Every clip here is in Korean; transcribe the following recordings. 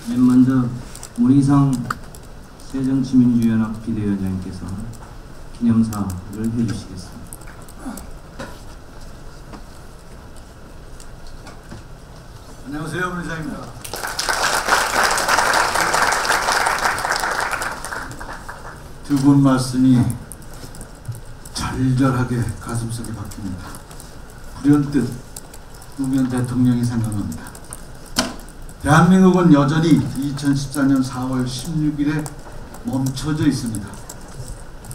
맨 먼저 문희상 새정치민주연합 비대위원장님께서 기념사를 해주시겠습니다. 안녕하세요, 문희상입니다. 두 분 말씀이 절절하게 가슴속에 박힙니다. 불현듯 노무현 대통령이 생각납니다. 대한민국은 여전히 2014년 4월 16일에 멈춰져 있습니다.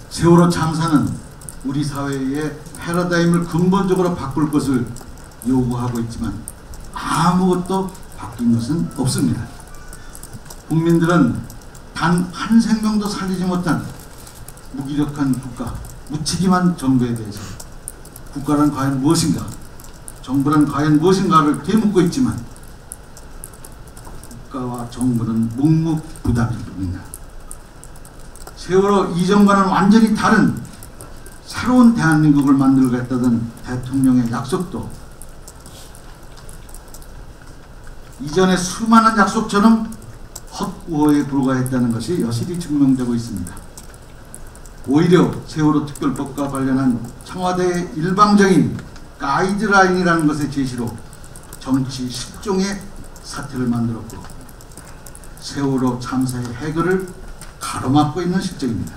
세월호 참사는 우리 사회의 패러다임을 근본적으로 바꿀 것을 요구하고 있지만 아무것도 바뀐 것은 없습니다. 국민들은 단 한 생명도 살리지 못한 무기력한 국가, 무책임한 정부에 대해서 국가란 과연 무엇인가, 정부란 과연 무엇인가를 되묻고 있지만 국가와 정부는 묵묵부답입니다. 세월호 이전과는 완전히 다른 새로운 대한민국을 만들겠다던 대통령의 약속도 이전의 수많은 약속처럼 헛우호에 불과했다는 것이 여실히 증명되고 있습니다. 오히려 세월호 특별법과 관련한 청와대의 일방적인 가이드라인이라는 것의 제시로 정치 실종의 사태를 만들었고 세월호 참사의 해결을 가로막고 있는 실정입니다.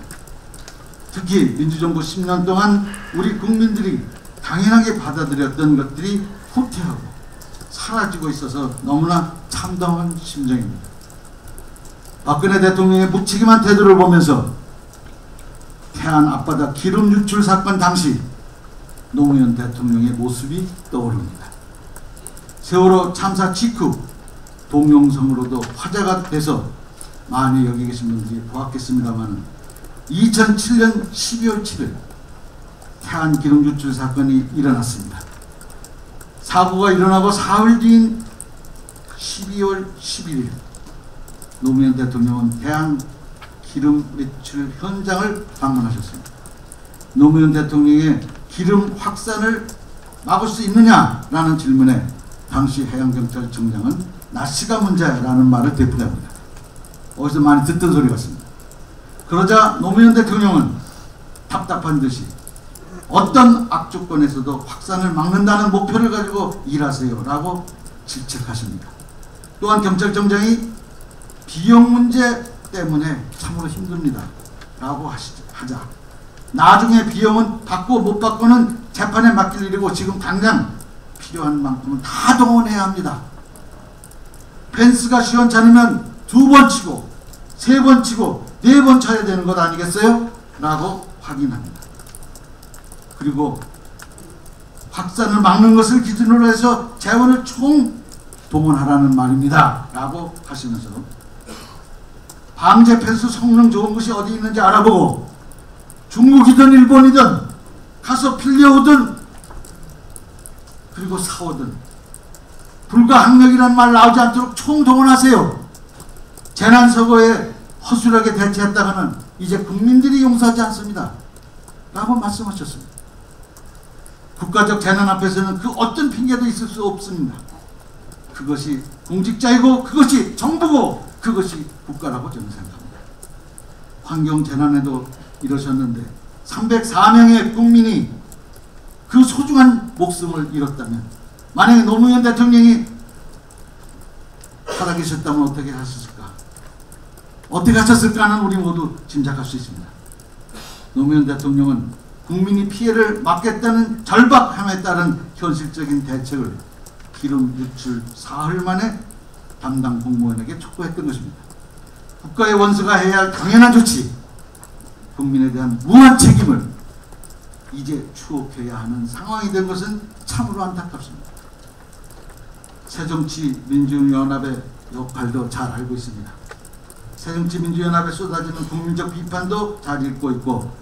특히 민주정부 10년 동안 우리 국민들이 당연하게 받아들였던 것들이 후퇴하고 사라지고 있어서 너무나 참담한 심정입니다. 박근혜 대통령의 무책임한 태도를 보면서 태안 앞바다 기름 유출 사건 당시 노무현 대통령의 모습이 떠오릅니다. 세월호 참사 직후 동영상으로도 화제가 돼서 많이 여기 계신 분들이 보았겠습니다만 2007년 12월 7일 태안 기름 유출 사건이 일어났습니다. 사고가 일어나고 사흘 뒤인 12월 11일 노무현 대통령은 태안 기름 매출 현장을 방문하셨습니다. 노무현 대통령의 기름 확산을 막을 수 있느냐라는 질문에 당시 해양경찰청장은 날씨가 문제라는 말을 되풀이합니다. 어디서 많이 듣던 소리 같습니다. 그러자 노무현 대통령은 답답한 듯이 어떤 악조건에서도 확산을 막는다는 목표를 가지고 일하세요 라고 질책하십니다. 또한 경찰청장이 비용 문제 때문에 참으로 힘듭니다 라고 하자 나중에 비용은 받고 못 받고는 재판에 맡길 일이고 지금 당장 필요한 만큼은 다 동원해야 합니다. 펜스가 시원찮으면 2번 치고 3번 치고 4번 쳐야 되는 것 아니겠어요? 라고 확인합니다. 그리고 확산을 막는 것을 기준으로 해서 재원을 총 동원하라는 말입니다 라고 하시면서 방제 펜스 성능 좋은 것이 어디 있는지 알아보고 중국이든 일본이든 가서 빌려오든 그리고 사오든 불가항력이라는 말 나오지 않도록 총동원하세요. 재난서거에 허술하게 대처했다가는 이제 국민들이 용서하지 않습니다 라고 말씀하셨습니다. 국가적 재난 앞에서는 그 어떤 핑계도 있을 수 없습니다. 그것이 공직자이고 그것이 정부고 그것이 국가라고 저는 생각합니다. 환경재난에도 이러셨는데 304명의 국민이 그 소중한 목숨을 잃었다면 만약에 노무현 대통령이 살아계셨다면 어떻게 하셨을까? 어떻게 하셨을까는 우리 모두 짐작할 수 있습니다. 노무현 대통령은 국민이 피해를 막겠다는 절박함에 따른 현실적인 대책을 기름 유출 사흘 만에 담당 공무원에게 촉구했던 것입니다. 국가의 원수가 해야 할 당연한 조치, 국민에 대한 무한 책임을 이제 추억해야 하는 상황이 된 것은 참으로 안타깝습니다. 새정치민주연합의 역할도 잘 알고 있습니다. 새정치민주연합에 쏟아지는 국민적 비판도 잘 읽고 있고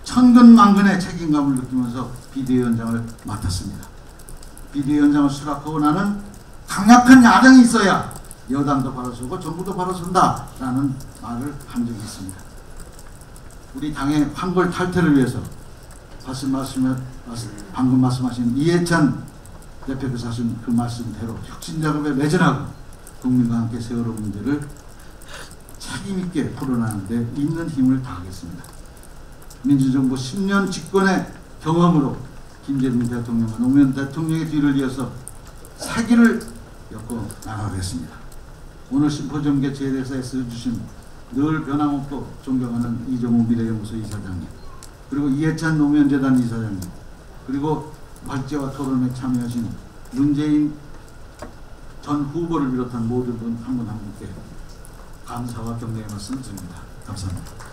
천근만근의 책임감을 느끼면서 비대위원장을 맡았습니다. 비대위원장을 수락하고 나는 강력한 야당이 있어야 여당도 바로 서고 정부도 바로 선다 라는 말을 한 적이 있습니다. 우리 당의 황골 탈퇴를 위해서 방금 말씀하신 이해찬 대표께서 하신 그 말씀대로 혁신 작업에 매진하고 국민과 함께 세월호 문제를 책임있게 풀어나가는 데 있는 힘을 다하겠습니다. 민주정부 10년 집권의 경험으로 김대중 대통령과 노무현 대통령의 뒤를 이어서 사기를 엮어 나가겠습니다. 오늘 심포지엄 개최에 대해서 애써주신 늘 변함없고 존경하는 이정우 미래연구소 이사장님, 그리고 이해찬 노무현재단 이사장님, 그리고 발제와 토론에 참여하신 문재인 전 후보를 비롯한 모든 분 한 분 한 분께 감사와 격려의 말씀 드립니다. 감사합니다.